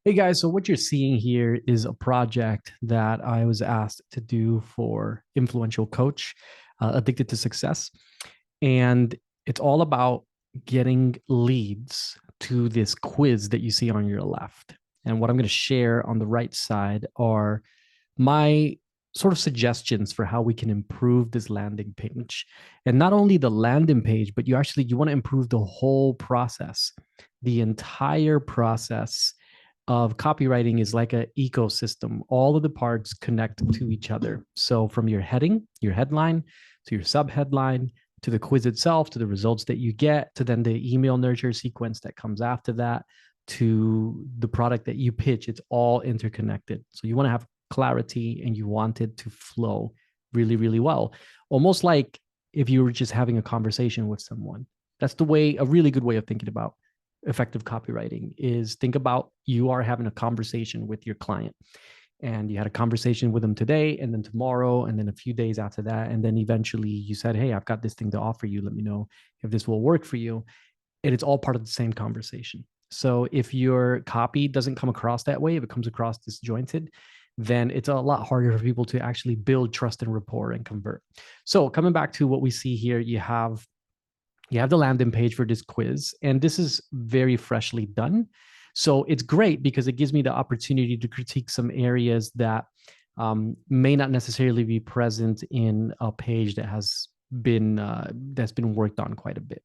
Hey guys, so what you're seeing here is a project that I was asked to do for Influential Coach, Addicted to Success. And it's all about getting leads to this quiz that you see on your left. And what I'm going to share on the right side are my sort of suggestions for how we can improve this landing page. And not only the landing page, but you want to improve the whole process, the entire process of copywriting is like an ecosystem. All of the parts connect to each other. So from your heading, your headline, to your subheadline, to the quiz itself, to the results that you get, to then the email nurture sequence that comes after that, to the product that you pitch, it's all interconnected. So you want to have clarity and you want it to flow really, really well. Almost like if you were just having a conversation with someone. That's a really good way of thinking about effective copywriting is think about you are having a conversation with your client and you had a conversation with them today and then tomorrow and then a few days after that and then eventually you said, hey, I've got this thing to offer you, let me know if this will work for you. And it's all part of the same conversation. So if your copy doesn't come across that way, if it comes across disjointed, then it's a lot harder for people to actually build trust and rapport and convert. So coming back to what we see here, you have the landing page for this quiz, and this is very freshly done. So it's great because it gives me the opportunity to critique some areas that may not necessarily be present in a page that's been worked on quite a bit.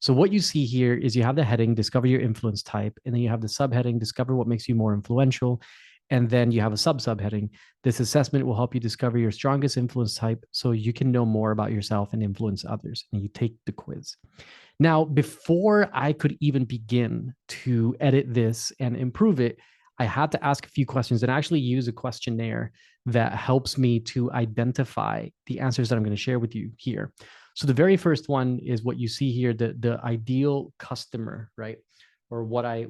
So what you see here is you have the heading, discover your influence type, and then you have the subheading, discover what makes you more influential. And then you have a subheading. This assessment will help you discover your strongest influence type so you can know more about yourself and influence others. And you take the quiz. Now, before I could even begin to edit this and improve it, I had to ask a few questions and actually use a questionnaire that helps me to identify the answers that I'm going to share with you here. So the very first one is what you see here, the ideal customer, right? Or what I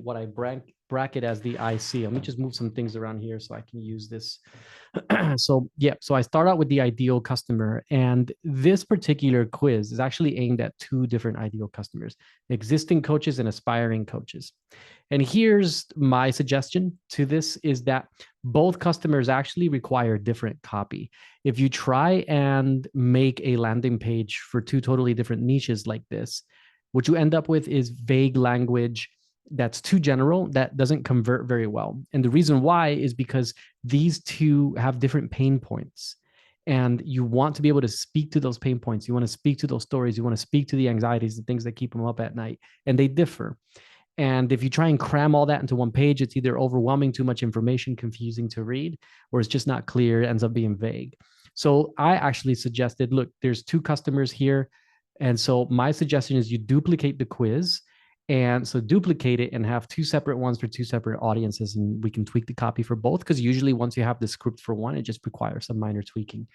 bracket as the IC. Let me just move some things around here so I can use this. So I start out with the ideal customer, and this particular quiz is actually aimed at two different ideal customers: existing coaches and aspiring coaches. And here's my suggestion to this is that both customers actually require different copy. If you try and make a landing page for two totally different niches like this, what you end up with is vague language that's too general, that doesn't convert very well. And the reason why is because these two have different pain points. And you want to be able to speak to those pain points. You want to speak to those stories. You want to speak to the anxieties, the things that keep them up at night. And they differ. And if you try and cram all that into one page, it's either overwhelming, too much information, confusing to read, or it's just not clear, it ends up being vague. So I actually suggested, look, there's two customers here. And so my suggestion is you duplicate the quiz. And so duplicate it and have two separate ones for two separate audiences. And we can tweak the copy for both because usually once you have the script for one, it just requires some minor tweaking.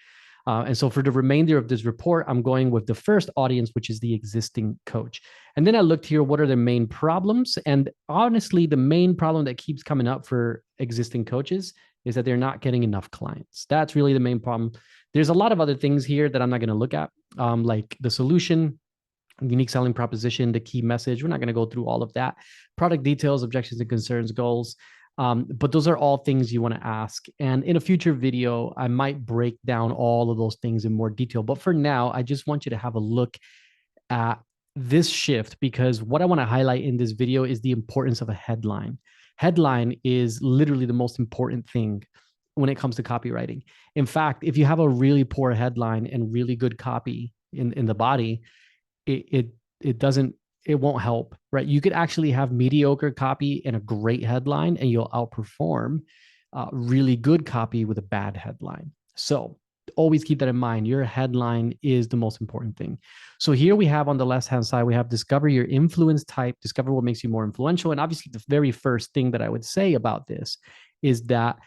And so for the remainder of this report, I'm going with the first audience, which is the existing coach. And then I looked here, what are the main problems? And honestly, the main problem that keeps coming up for existing coaches is that they're not getting enough clients. That's really the main problem. There's a lot of other things here that I'm not going to look at, like the solution, unique selling proposition, the key message. We're not going to go through all of that. Product details, objections and concerns, goals. But those are all things you want to ask. And in a future video, I might break down all of those things in more detail. But for now, I just want you to have a look at this shift because what I want to highlight in this video is the importance of a headline. Headline is literally the most important thing when it comes to copywriting. In fact, if you have a really poor headline and really good copy in the body, it won't help, right? You could actually have mediocre copy and a great headline, and you'll outperform really good copy with a bad headline. So always keep that in mind. Your headline is the most important thing. So here we have on the left-hand side, we have discover your influence type, discover what makes you more influential. And obviously the very first thing that I would say about this is that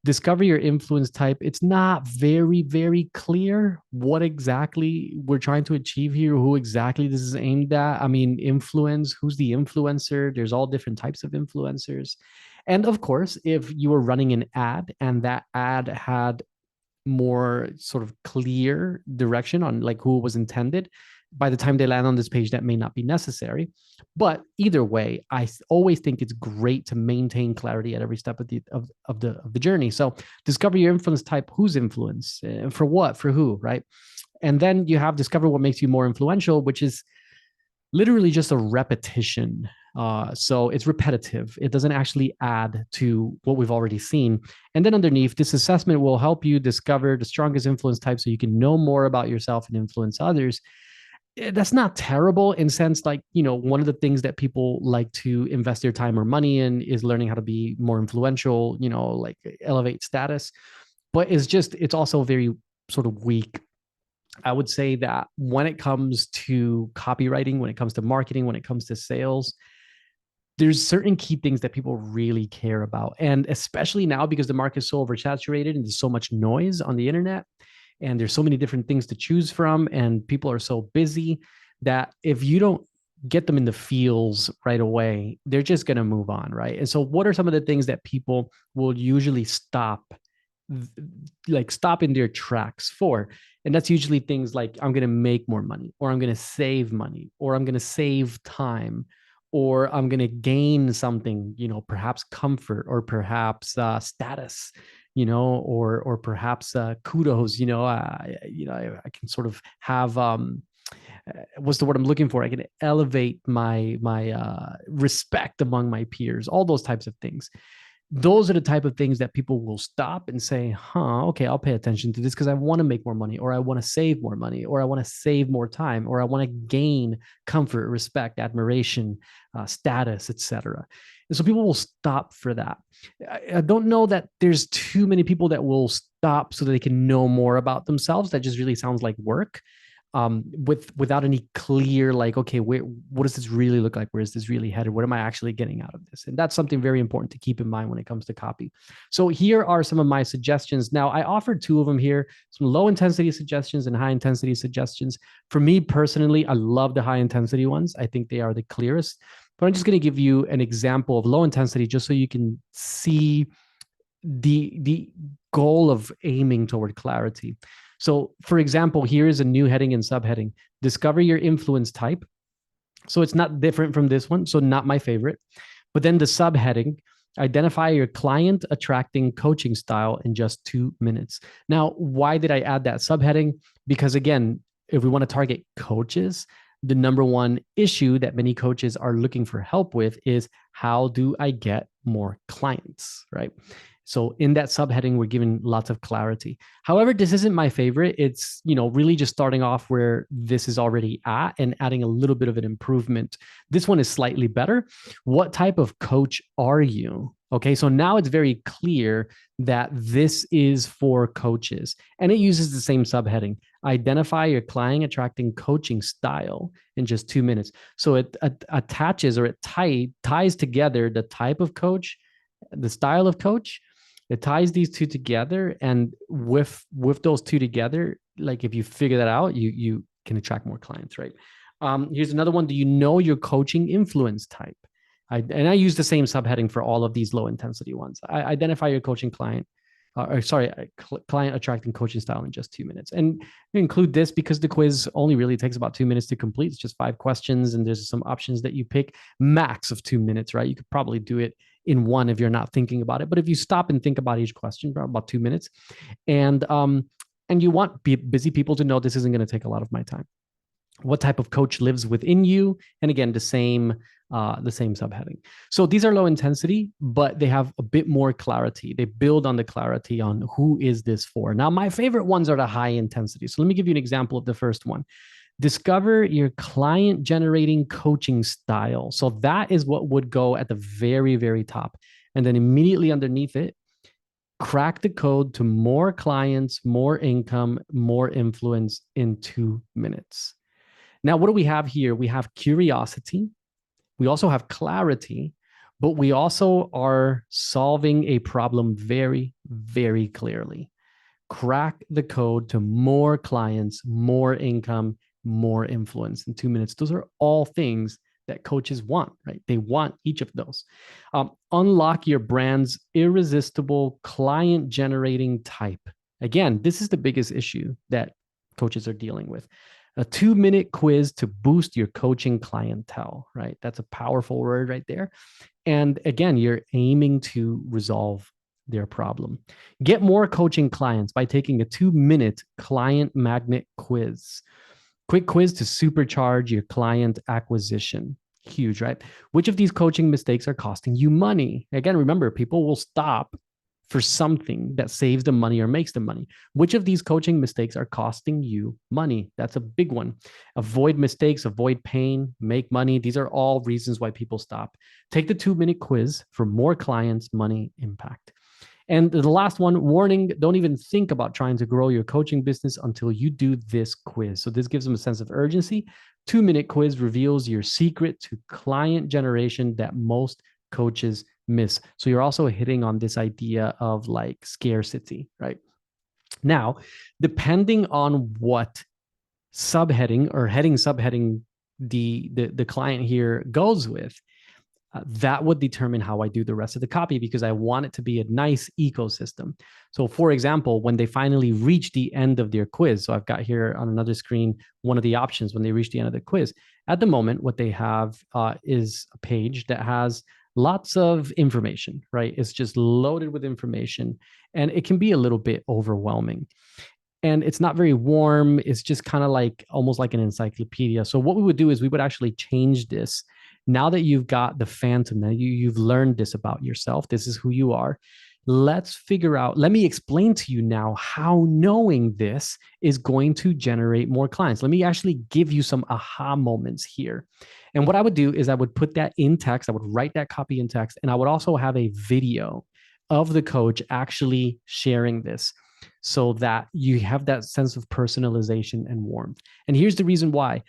discover your influence type. It's not very, very clear what exactly we're trying to achieve here, who exactly this is aimed at. I mean, influence, who's the influencer? There's all different types of influencers. And of course, if you were running an ad and that ad had more sort of clear direction on like who was intended, by the time they land on this page, that may not be necessary. But either way, I always think it's great to maintain clarity at every step of the journey. So discover your influence type, whose influence, for what, for who, right? And then you have discover what makes you more influential, which is literally just a repetition. So it's repetitive. It doesn't actually add to what we've already seen. And then underneath, this assessment will help you discover the strongest influence type so you can know more about yourself and influence others. That's not terrible in sense, like, one of the things that people like to invest their time or money in is learning how to be more influential, like elevate status. But it's also very sort of weak. I would say that when it comes to copywriting, when it comes to marketing, when it comes to sales, there's certain key things that people really care about. And especially now, because the market is so oversaturated and there's so much noise on the internet and there's so many different things to choose from and people are so busy, that if you don't get them in the feels right away, they're just going to move on, right? And so what are some of the things that people will usually stop in their tracks for? And that's usually things like, I'm going to make more money, or I'm going to save money, or I'm going to save time, or I'm going to gain something, perhaps comfort, or perhaps status, or perhaps kudos. I can sort of have what's the word I'm looking for? I can elevate my respect among my peers, all those types of things. Those are the type of things that people will stop and say, okay, I'll pay attention to this because I want to make more money, or I want to save more money, or I want to save more time, or I want to gain comfort, respect, admiration, status, etc. And so people will stop for that. I don't know that there's too many people that will stop so that they can know more about themselves. That just really sounds like work. Without any clear, like, okay, what does this really look like? Where is this really headed? What am I actually getting out of this? And that's something very important to keep in mind when it comes to copy. So here are some of my suggestions. Now, I offered two of them here, some low intensity suggestions and high intensity suggestions. For me personally, I love the high intensity ones. I think they are the clearest, but I'm just going to give you an example of low intensity just so you can see the goal of aiming toward clarity. So for example, here is a new heading and subheading: discover your influence type. So it's not different from this one. So not my favorite, but then the subheading: identify your client attracting coaching style in just 2 minutes. Now, why did I add that subheading? Because again, if we want to target coaches, the number one issue that many coaches are looking for help with is, how do I get more clients, right? So in that subheading, we're giving lots of clarity. However, this isn't my favorite. It's, really just starting off where this is already at and adding a little bit of an improvement. This one is slightly better. What type of coach are you? Okay, so now it's very clear that this is for coaches, and it uses the same subheading: identify your client attracting coaching style in just 2 minutes. So it attaches, or it ties together the type of coach, the style of coach. It ties these two together, and with those two together, like if you figure that out, you can attract more clients, right? Here's another one: do you know your coaching influence type? I use the same subheading for all of these low intensity ones. I identify your coaching client, client attracting coaching style in just 2 minutes. And you include this because the quiz only really takes about 2 minutes to complete. It's just 5 questions, and there's some options that you pick, max of 2 minutes, right? You could probably do it in one if you're not thinking about it. But if you stop and think about each question, about 2 minutes, and you want busy people to know this isn't going to take a lot of my time. What type of coach lives within you? And again, the same subheading. So these are low intensity, but they have a bit more clarity. They build on the clarity on who is this for. Now, my favorite ones are the high intensity. So let me give you an example of the first one. Discover your client generating coaching style. So that is what would go at the very, very top. And then immediately underneath it, crack the code to more clients, more income, more influence in 2 minutes. Now, what do we have here? We have curiosity. We also have clarity, but we also are solving a problem very, very clearly. Crack the code to more clients, more income, more influence in 2 minutes. Those are all things that coaches want, right? They want each of those. Unlock your brand's irresistible client generating type. Again, this is the biggest issue that coaches are dealing with. A 2-minute quiz to boost your coaching clientele, right? That's a powerful word right there. And again, you're aiming to resolve their problem. Get more coaching clients by taking a 2-minute client magnet quiz. Quick quiz to supercharge your client acquisition. Huge, right? Which of these coaching mistakes are costing you money? Again, remember, people will stop for something that saves them money or makes them money. Which of these coaching mistakes are costing you money? That's a big one. Avoid mistakes, avoid pain, make money. These are all reasons why people stop. Take the 2-minute quiz for more clients, money, impact. And the last one, warning, don't even think about trying to grow your coaching business until you do this quiz. So this gives them a sense of urgency. 2-minute quiz reveals your secret to client generation that most coaches miss. So you're also hitting on this idea of like scarcity, right? Now, depending on what subheading or heading subheading the client here goes with, that would determine how I do the rest of the copy, because I want it to be a nice ecosystem. So for example, when they finally reach the end of their quiz, so I've got here on another screen, one of the options when they reach the end of the quiz. At the moment, what they have is a page that has lots of information, right? It's just loaded with information, and it can be a little bit overwhelming. And it's not very warm. It's just kind of like almost like an encyclopedia. So what we would do is we would actually change this. Now that you've got the phantom, now you've learned this about yourself. This is who you are. Let's figure out, let me explain to you now how knowing this is going to generate more clients. Let me actually give you some aha moments here. And what I would do is I would put that in text. I would write that copy in text, and I would also have a video of the coach actually sharing this, so that you have that sense of personalization and warmth. And here's the reason why.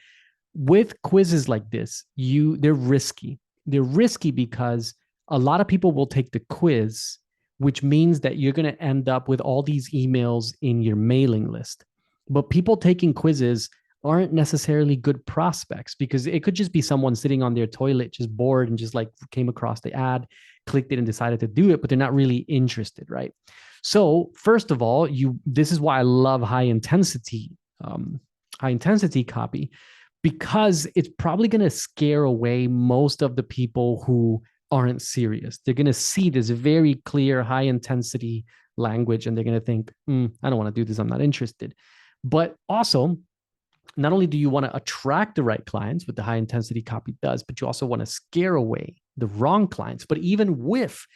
With quizzes like this, they're risky. They're risky because a lot of people will take the quiz, which means that you're going to end up with all these emails in your mailing list. But people taking quizzes aren't necessarily good prospects, because it could just be someone sitting on their toilet, just bored, and just like came across the ad, clicked it, and decided to do it, but they're not really interested, right? So first of all, this is why I love high intensity copy, because it's probably going to scare away most of the people who aren't serious. They're going to see this very clear high intensity language, and they're going to think, I don't want to do this. I'm not interested. But also, not only do you want to attract the right clients, what the high intensity copy does, but you also want to scare away the wrong clients. But even with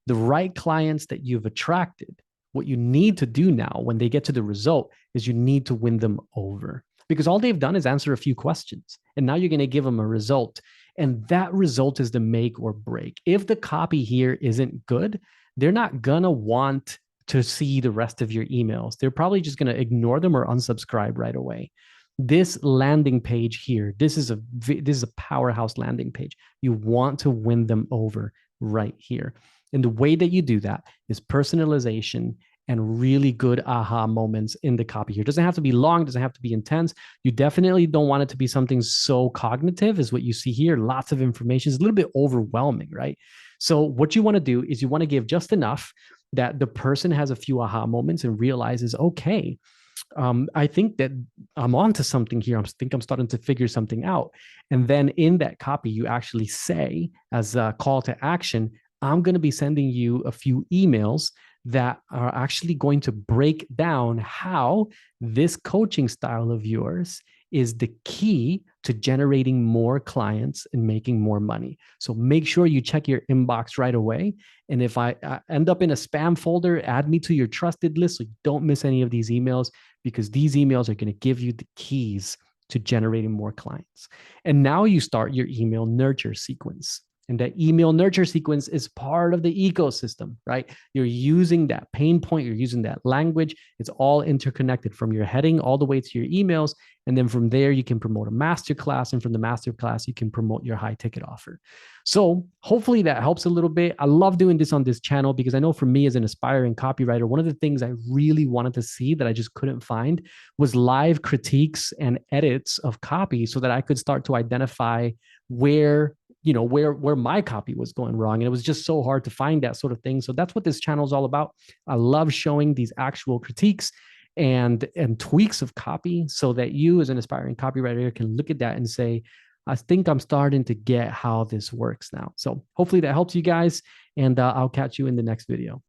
the right clients that you've attracted, what you need to do now when they get to the result is you need to win them over, because all they've done is answer a few questions, and now you're going to give them a result. And that result is the make or break. If the copy here isn't good, they're not going to want to see the rest of your emails. They're probably just going to ignore them or unsubscribe right away. This landing page here, this is a powerhouse landing page. You want to win them over right here. And the way that you do that is personalization and really good aha moments in the copy here. It doesn't have to be long, it doesn't have to be intense. You definitely don't want it to be something so cognitive as what you see here. Lots of information is a little bit overwhelming, right? So what you want to do is you want to give just enough that the person has a few aha moments and realizes, okay, I think that I'm onto something here. I think I'm starting to figure something out. And then in that copy, you actually say, as a call to action, I'm going to be sending you a few emails that are actually going to break down how this coaching style of yours is the key to generating more clients and making more money. So make sure you check your inbox right away. And if I end up in a spam folder, add me to your trusted list so you don't miss any of these emails, because these emails are going to give you the keys to generating more clients. And now you start your email nurture sequence. And that email nurture sequence is part of the ecosystem, right? You're using that pain point, you're using that language. It's all interconnected from your heading all the way to your emails. And then from there, you can promote a masterclass. And from the masterclass, you can promote your high ticket offer. So hopefully that helps a little bit. I love doing this on this channel because I know for me as an aspiring copywriter, one of the things I really wanted to see that I just couldn't find was live critiques and edits of copy, so that I could start to identify where my copy was going wrong. And it was just so hard to find that sort of thing. So that's what this channel is all about. I love showing these actual critiques. and tweaks of copy so that you as an aspiring copywriter can look at that and say, I think I'm starting to get how this works now. So hopefully that helps you guys, and I'll catch you in the next video.